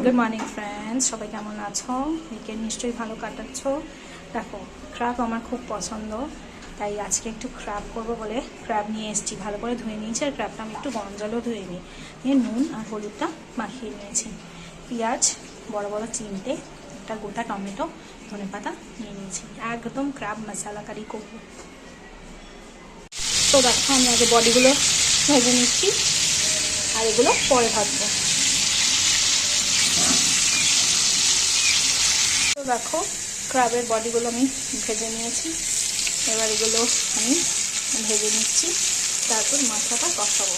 Good morning friends, সবাই কেমন আছো? উইকেন্ড নিশ্চয়ই ভালো কাটাচ্ছ। দেখো, ক্র্যাব আমার খুব পছন্দ, তাই আজকে একটু ক্র্যাব করবো বলে ক্র্যাব নিয়ে এসেছি। ভালো করে ধুয়ে নিয়েছি, আর ক্র্যাবটা আমি একটু গরম জলেও ধুয়ে নিই, নিয়ে নুন আর হলুদটা মাখিয়ে নিয়েছি। পেঁয়াজ বড় বড় চিনতে, একটা গোটা টমেটো, ধনেপাতা নিয়ে নিয়েছি। একদম ক্র্যাব মশলা কারি করবো। তো দেখো, আমি আগে বডিগুলো ভেজে নিচ্ছি, আর এগুলো পরে ভাজবো। তো দেখো, ক্র্যাবের বডিগুলো আমি ভেজে নিয়েছি। এবার এগুলো আমি ভেজে নিচ্ছি, তারপর মাথাটা কষাবো।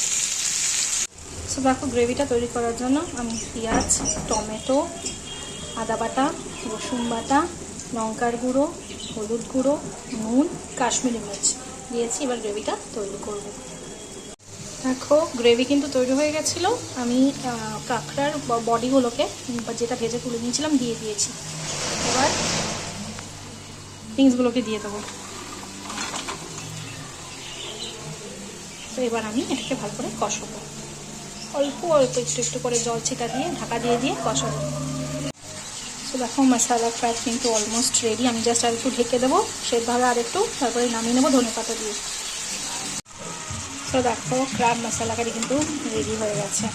তো দেখো, গ্রেভিটা তৈরি করার জন্য আমি পেঁয়াজ, টমেটো, আদা বাটা, রসুন বাটা, লঙ্কার গুঁড়ো, হলুদ গুঁড়ো, নুন, কাশ্মীরি মির্চ দিয়েছি। এবার গ্রেভিটা তৈরি করব। দেখো, গ্রেভি কিন্তু তৈরি হয়ে গেছিলো। আমি কাঁকড়ার বডিগুলোকে, যেটা ভেজে তুলে নিয়েছিলাম, দিয়ে দিয়েছি। এবার পিংসগুলোকে দিয়ে দেবো। তো এবার আমি এটাকে ভালো করে কষাবো, অল্প অল্প একটু একটু করে জল ছিটা দিয়ে ঢাকা দিয়ে দিয়ে কষাবো। তো দেখো, মশলা ফ্রাই কিন্তু অলমোস্ট রেডি। আমি জাস্ট আর একটু ঢেকে দেবো, সেদ্ধ হবে আর একটু, তারপরে নামিয়ে নেবো ধনেপাতা দিয়ে। তো দেখো, ক্র্যাব মশলা কারি কিন্তু রেডি হয়ে গেছে।